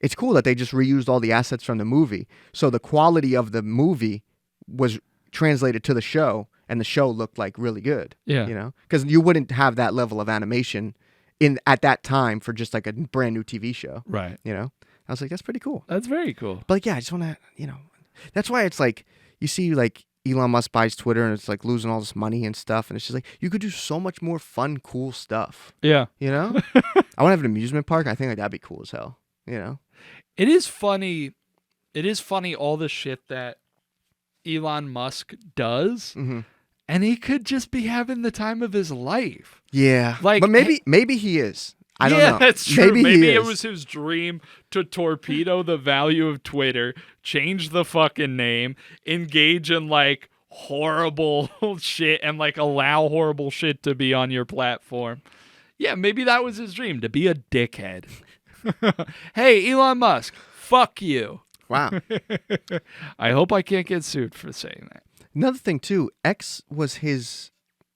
it's cool that they just reused all the assets from the movie, so the quality of the movie was translated to the show, and the show looked like really good. Yeah, you know, because you wouldn't have that level of animation at that time for just like a brand new TV show. Right. You know, I was like, that's pretty cool. That's very cool. But like, yeah, I just want to, you know, that's why it's like you see like Elon Musk buys Twitter and it's like losing all this money and stuff, and it's just like you could do so much more fun, cool stuff. Yeah. You know, I want to have an amusement park. I think like that'd be cool as hell. You know, it is funny. It is funny all the shit that Elon Musk does. Mm-hmm. And he could just be having the time of his life. Yeah. Like, but maybe he is. I don't know. Yeah, that's true. Maybe he it is. was his dream to torpedo the value of Twitter, change the fucking name, engage in like horrible shit, and like allow horrible shit to be on your platform. Yeah, maybe that was his dream, to be a dickhead. Hey, Elon Musk, fuck you. Wow. I hope I can't get sued for saying that. Another thing too, X was his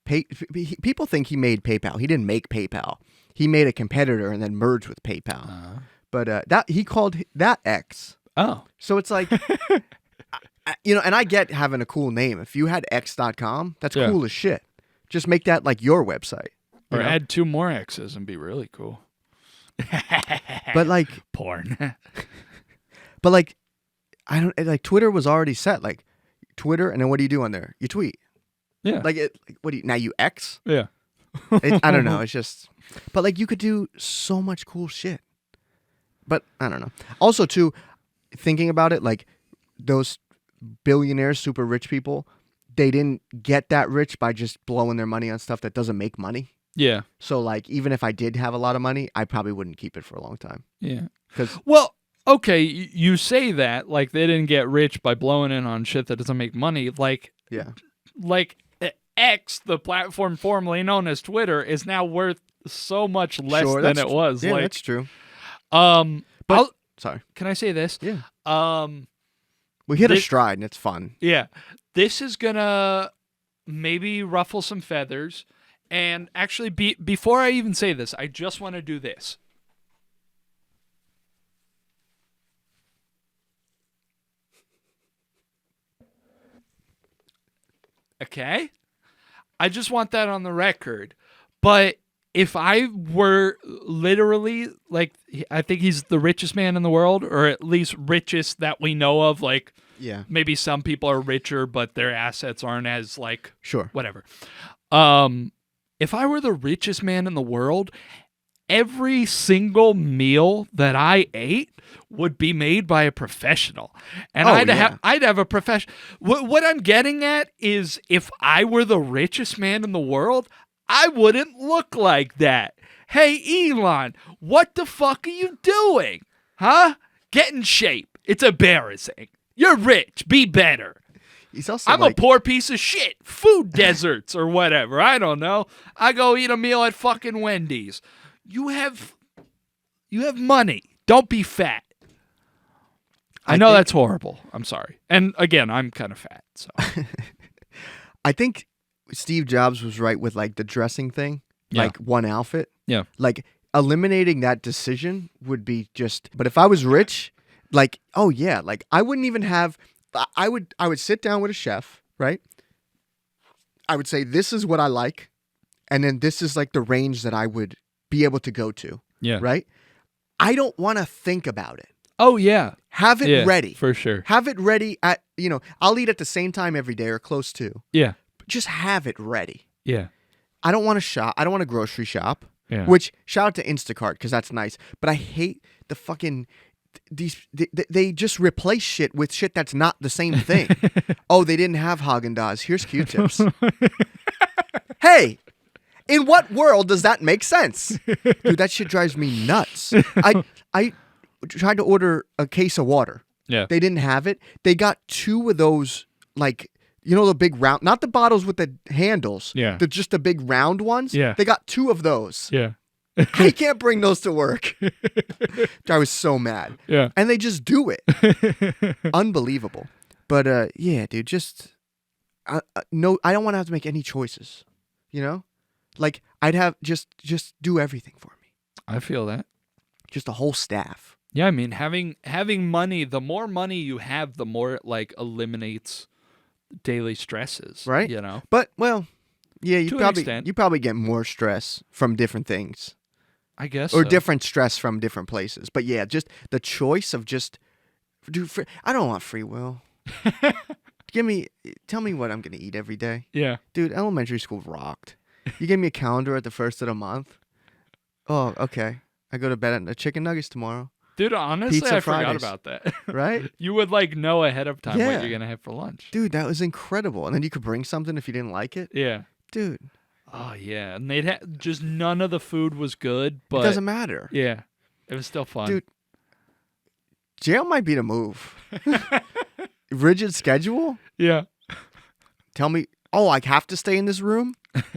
people think he made PayPal. He didn't make PayPal. He made a competitor and then merged with PayPal. But that he called that X. Oh. So it's like you know, and I get having a cool name. If you had x.com, that's cool as shit. Just make that like your website. Or add 2 more X's and be really cool. But like porn. But like I don't like Twitter was already set like Twitter, and then what do you do on there? You tweet. Yeah. Like what do you now? You X? Yeah. I don't know. It's just, but like you could do so much cool shit. But I don't know. Also, too, thinking about it, like those billionaires, super rich people, they didn't get that rich by just blowing their money on stuff that doesn't make money. Yeah. So like, even if I did have a lot of money, I probably wouldn't keep it for a long time. Yeah. Because okay, you say that like they didn't get rich by blowing in on shit that doesn't make money. Like, like X, the platform formerly known as Twitter, is now worth so much less than it was. Yeah, like, that's true. But sorry, can I say this? Yeah. We hit a stride, and it's fun. Yeah. This is going to maybe ruffle some feathers. And actually, before I even say this, I just want to do this. Okay? I just want that on the record. But if I were literally, like, I think he's the richest man in the world, or at least richest that we know of. Like, Yeah. maybe some people are richer, but their assets aren't as, like, Sure. whatever. If I were the richest man in the world, every single meal that I ate would be made by a professional. And I'd have a professional. What I'm getting at is, if I were the richest man in the world, I wouldn't look like that. Hey, Elon, what the fuck are you doing? Huh? Get in shape. It's embarrassing. You're rich. Be better. He's also I'm a poor piece of shit. Food deserts or whatever. I don't know. I go eat a meal at fucking Wendy's. You have money. Don't be fat. I know that's horrible. I'm sorry. And again, I'm kind of fat. So I think Steve Jobs was right with like the dressing thing, like one outfit. Yeah. Like eliminating that decision would be just. But if I was rich, like, oh yeah, like I wouldn't even have. I would sit down with a chef, right? I would say, this is what I like, and then this is like the range that I would be able to go to. Yeah. Right? I don't want to think about it. Oh yeah. Have it ready. For sure. Have it ready at, I'll eat at the same time every day or close to. Yeah. But just have it ready. Yeah. I don't want to shop. I don't want to grocery shop. Yeah. Which, shout out to Instacart, because that's nice. But I hate the fucking they just replace shit with shit that's not the same thing. Oh, they didn't have Haagen-Dazs. Here's Q-tips. Hey, in what world does that make sense? Dude, that shit drives me nuts. I tried to order a case of water. Yeah. They didn't have it. They got 2 of those, like, the big round, not the bottles with the handles. Yeah. Just the big round ones. Yeah. They got 2 of those. Yeah. I can't bring those to work. I was so mad. Yeah. And they just do it. Unbelievable. But yeah, dude, just no, I don't want to have to make any choices. Like, I'd have just do everything for me. I feel that. Just a whole staff. Yeah, I mean, having money, the more money you have, the more it like eliminates daily stresses. Right? But well, yeah, you probably get more stress from different things. I guess. Or so. different stress from different places. But yeah, just the choice of I don't want free will. Tell me what I'm going to eat every day. Yeah. Dude, elementary school rocked. You gave me a calendar at the first of the month. Oh, okay. I go to bed at chicken nuggets tomorrow. Dude, honestly, Pizza I forgot Fridays. about that. Right? You would like know ahead of time Yeah. what you're going to have for lunch. Dude, that was incredible. And then you could bring something if you didn't like it. Yeah. Dude. Oh, yeah. And they'd just none of the food was good, but It doesn't matter. yeah. It was still fun. Dude, jail might be the move. Rigid schedule? Yeah. Tell me, I have to stay in this room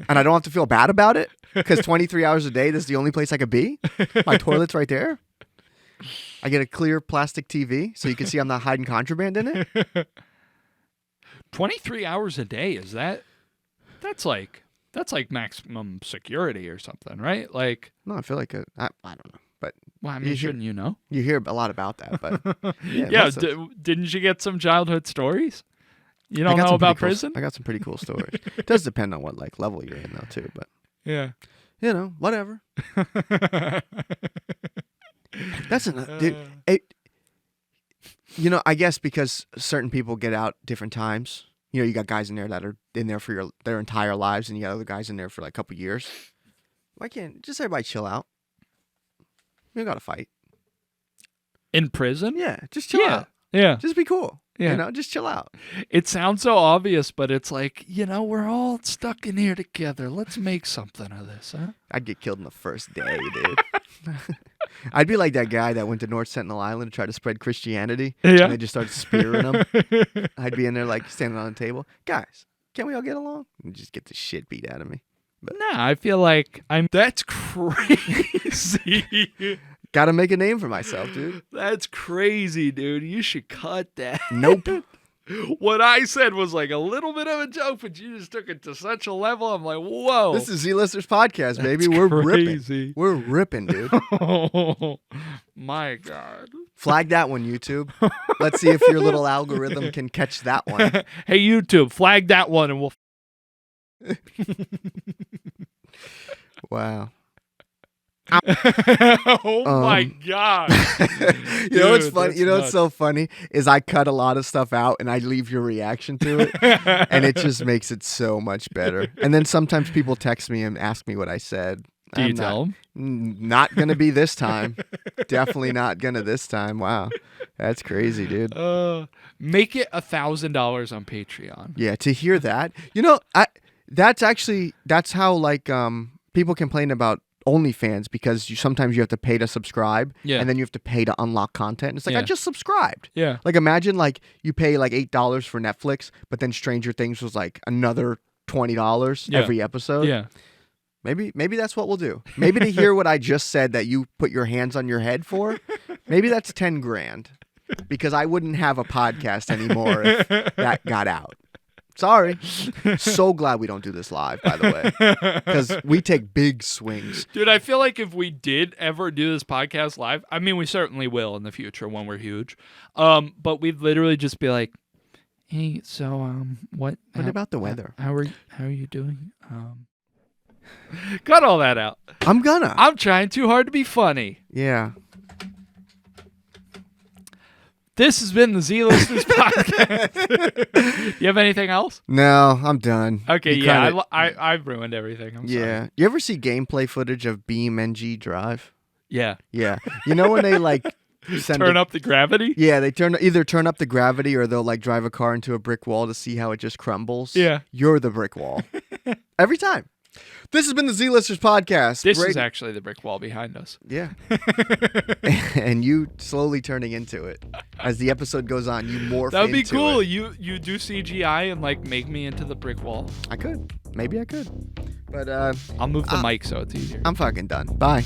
and I don't have to feel bad about it because 23 hours a day, this is the only place I could be? My toilet's right there. I get a clear plastic TV so you can see I'm not hiding contraband in it. 23 hours a day, is that's like maximum security or something, right? Like, No, I feel like I don't know. But well, I mean, shouldn't you know? You hear a lot about that, but Yeah, didn't you get some childhood stories? You don't I got know some about pretty prison? I got some pretty cool stories. It does depend on what like level you're in though too, but Yeah. Whatever. That's enough, dude. I guess because certain people get out different times. You got guys in there that are in there for their entire lives, and you got other guys in there for like a couple years. Why can't just everybody chill out? You got to fight. In prison? Yeah, just chill out. Yeah. Just be cool. Yeah. Just chill out. It sounds so obvious, but it's like, we're all stuck in here together. Let's make something of this, huh? I'd get killed in the first day, dude. I'd be like that guy that went to North Sentinel Island to try to spread Christianity. Yeah. And they just started spearing him. I'd be in there like standing on the table. Guys, can't we all get along? And just get the shit beat out of me. Nah, I feel like that's crazy. Gotta make a name for myself, dude. That's crazy, dude. You should cut that. Nope. What I said was like a little bit of a joke, but you just took it to such a level. I'm like, whoa. This is Z-Listers Podcast, baby. That's We're crazy. ripping. We're ripping, dude. Oh, my God. Flag that one, YouTube. Let's see if your little algorithm can catch that one. Hey, YouTube, flag that one and we'll. Wow. Oh my God. You know what's Dude, funny? that's You know what's nuts. so funny is I cut a lot of stuff out and I leave your reaction to it, and it just makes it so much better. And then sometimes people text me and ask me what I said. Do you tell them? Not gonna be this time. Definitely not gonna this time. Wow, that's crazy, dude. Make it $1,000 on Patreon. Yeah, to hear that, you know, that's how like people complain about OnlyFans because sometimes you have to pay to subscribe, Yeah. and then you have to pay to unlock content. It's like I Yeah. just subscribed. Yeah. Like imagine like you pay like $8 for Netflix, but then Stranger Things was like another $20 Yeah. every episode. Yeah. Maybe that's what we'll do. Maybe to hear what I just said that you put your hands on your head for, maybe that's 10 grand. Because I wouldn't have a podcast anymore if that got out. Sorry. So glad we don't do this live, by the way. Because we take big swings. Dude, I feel like if we did ever do this podcast live, I mean, we certainly will in the future when we're huge. But we'd literally just be like, hey, so, what about the weather? How are you doing? Cut all that out. I'm gonna. I'm trying too hard to be funny. Yeah. This has been the Z-Listers podcast. You have anything else? No, I'm done. Okay, You yeah, kinda- I've ruined everything. I'm yeah. sorry. You ever see gameplay footage of BeamNG Drive? Yeah. Yeah. You know when they like send Turn up the gravity? Yeah, they either turn up the gravity or they'll like drive a car into a brick wall to see how it just crumbles. Yeah. You're the brick wall. Every time. This has been the Z-Listers podcast. This is Brady- actually the brick wall behind us. Yeah. And you slowly turning into it. As the episode goes on, you morph That'd be into cool. it. You do CGI and like make me into the brick wall. I could. Maybe I could. But I'll move the mic so it's easier. I'm fucking done. Bye.